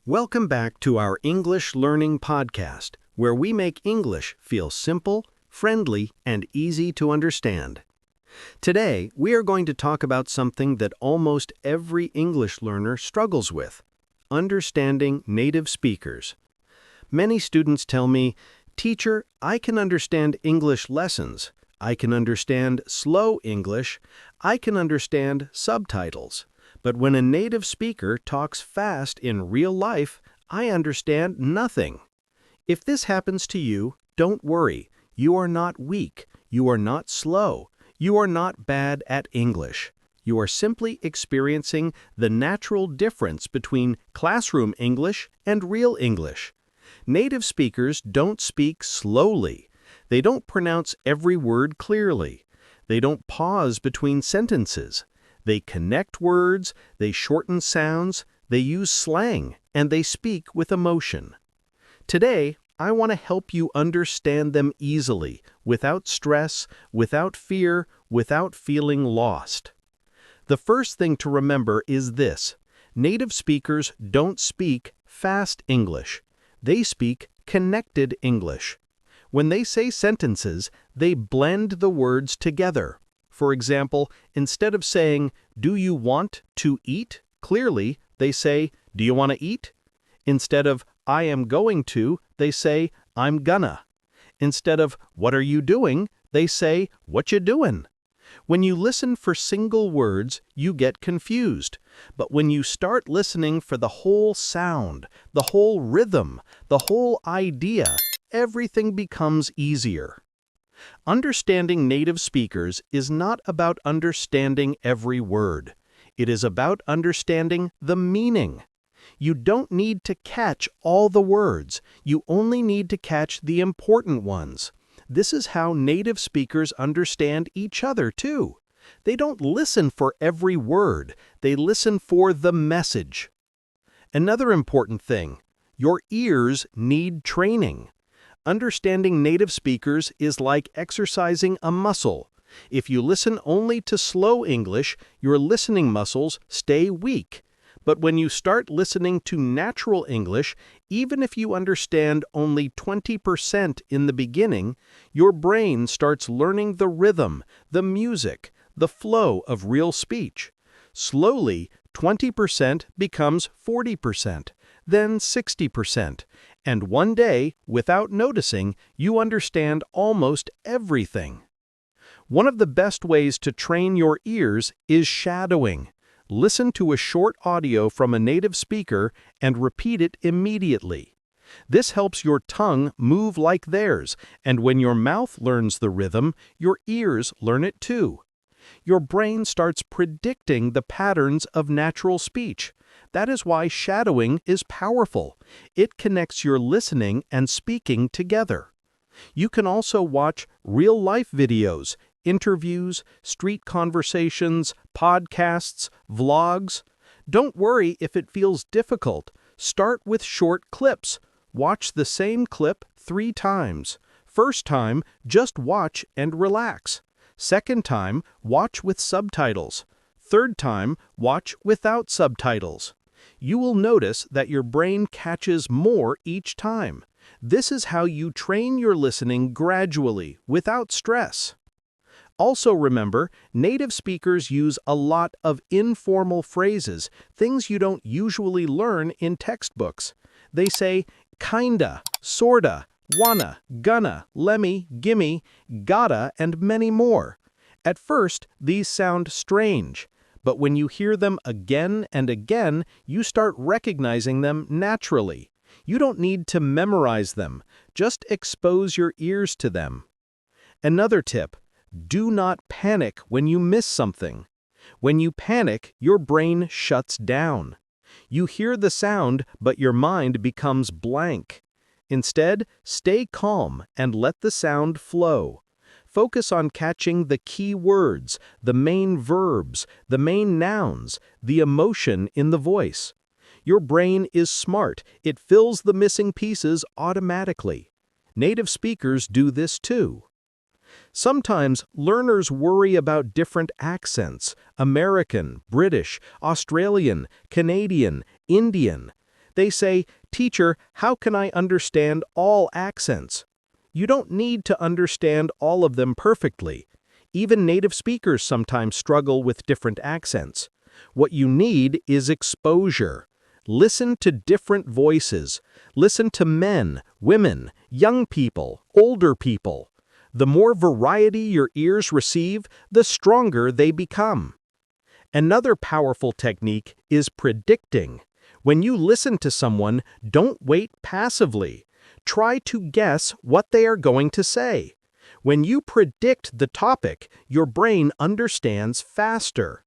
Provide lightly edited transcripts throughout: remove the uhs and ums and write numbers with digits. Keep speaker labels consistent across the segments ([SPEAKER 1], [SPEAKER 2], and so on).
[SPEAKER 1] Welcome back to our English Learning Podcast, where we make English feel simple, friendly, and easy to understand. Today, we are going to talk about something that almost every English learner struggles with: understanding native speakers. Many students tell me, "Teacher, I can understand English lessons. I can understand slow English. I can understand subtitles. But when a native speaker talks fast in real life, I understand nothing." If this happens to you, don't worry. You are not weak. You are not slow. You are not bad at English. You are simply experiencing the natural difference between classroom English and real English. Native speakers don't speak slowly. They don't pronounce every word clearly. They don't pause between sentences. They connect words, they shorten sounds, they use slang, and they speak with emotion. Today, I want to help you understand them easily, without stress, without fear, without feeling lost. The first thing to remember is this: native speakers don't speak fast English. They speak connected English. When they say sentences, they blend the words together. For example, instead of saying, "Do you want to eat?" clearly, they say, "Do you want to eat?" Instead of "I am going to," they say, "I'm gonna." Instead of "What are you doing?" they say, "What you doing?" When you listen for single words, you get confused. But when you start listening for the whole sound, the whole rhythm, the whole idea, everything becomes easier. Understanding native speakers is not about understanding every word. It is about understanding the meaning. You don't need to catch all the words. You only need to catch the important ones. This is how native speakers understand each other, too. They don't listen for every word. They listen for the message. Another important thing: your ears need training. Understanding native speakers is like exercising a muscle. If you listen only to slow English, your listening muscles stay weak. But when you start listening to natural English, even if you understand only 20% in the beginning, your brain starts learning the rhythm, the music, the flow of real speech. Slowly, 20% becomes 40%, then 60%, and one day, without noticing, you understand almost everything. One of the best ways to train your ears is shadowing. Listen to a short audio from a native speaker and repeat it immediately. This helps your tongue move like theirs, and when your mouth learns the rhythm, your ears learn it too. Your brain starts predicting the patterns of natural speech. That is why shadowing is powerful. It connects your listening and speaking together. You can also watch real-life videos, interviews, street conversations, podcasts, vlogs. Don't worry if it feels difficult. Start with short clips. Watch the same clip 3 times. First time, just watch and relax. Second time, watch with subtitles. Third time, watch without subtitles. You will notice that your brain catches more each time. This is how you train your listening gradually, without stress. Also remember, native speakers use a lot of informal phrases, things you don't usually learn in textbooks. They say kinda, sorta, wanna, gonna, lemme, gimme, gotta, and many more. At first, these sound strange, but when you hear them again and again, you start recognizing them naturally. You don't need to memorize them, just expose your ears to them. Another tip: do not panic when you miss something. When you panic, your brain shuts down. You hear the sound, but your mind becomes blank. Instead, stay calm and let the sound flow. Focus on catching the key words, the main verbs, the main nouns, the emotion in the voice. Your brain is smart. It fills the missing pieces automatically. Native speakers do this too. Sometimes learners worry about different accents: American, British, Australian, Canadian, Indian. They say, "Teacher, how can I understand all accents?" You don't need to understand all of them perfectly. Even native speakers sometimes struggle with different accents. What you need is exposure. Listen to different voices. Listen to men, women, young people, older people. The more variety your ears receive, the stronger they become. Another powerful technique is predicting. When you listen to someone, don't wait passively. Try to guess what they are going to say. When you predict the topic, your brain understands faster.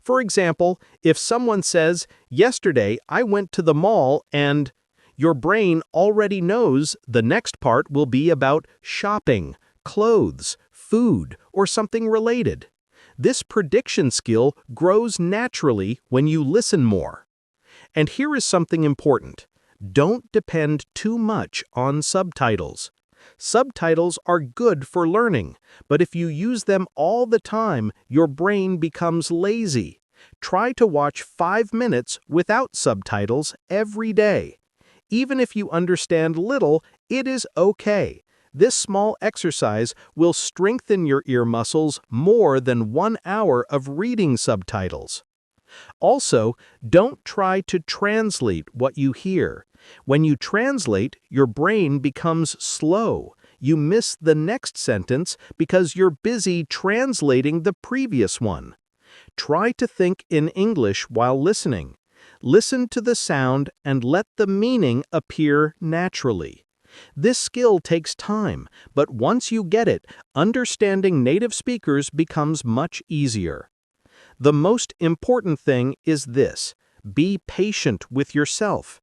[SPEAKER 1] For example, if someone says, "Yesterday I went to the mall and," your brain already knows the next part will be about shopping, clothes, food, or something related. This prediction skill grows naturally when you listen more. And here is something important. Don't depend too much on subtitles. Subtitles are good for learning, but if you use them all the time, your brain becomes lazy. Try to watch 5 minutes without subtitles every day. Even if you understand little, it is okay. This small exercise will strengthen your ear muscles more than 1 hour of reading subtitles. Also, don't try to translate what you hear. When you translate, your brain becomes slow. You miss the next sentence because you're busy translating the previous one. Try to think in English while listening. Listen to the sound and let the meaning appear naturally. This skill takes time, but once you get it, understanding native speakers becomes much easier. The most important thing is this: be patient with yourself.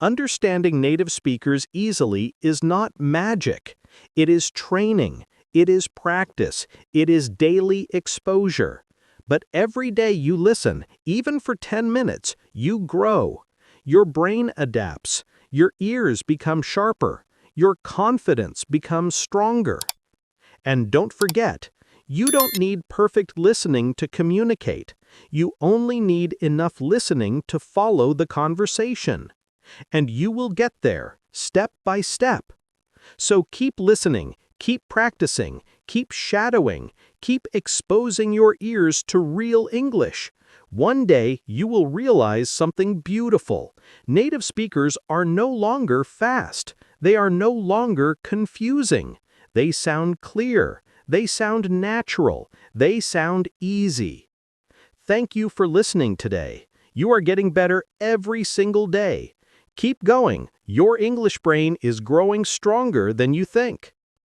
[SPEAKER 1] Understanding native speakers easily is not magic. It is training, it is practice, it is daily exposure. But every day you listen, even for 10 minutes, you grow. Your brain adapts, your ears become sharper, your confidence becomes stronger. And don't forget, you don't need perfect listening to communicate. You only need enough listening to follow the conversation. And you will get there, step by step. So keep listening, keep practicing, keep shadowing, keep exposing your ears to real English. One day you will realize something beautiful. Native speakers are no longer fast. They are no longer confusing. They sound clear. They sound natural. They sound easy. Thank you for listening today. You are getting better every single day. Keep going. Your English brain is growing stronger than you think.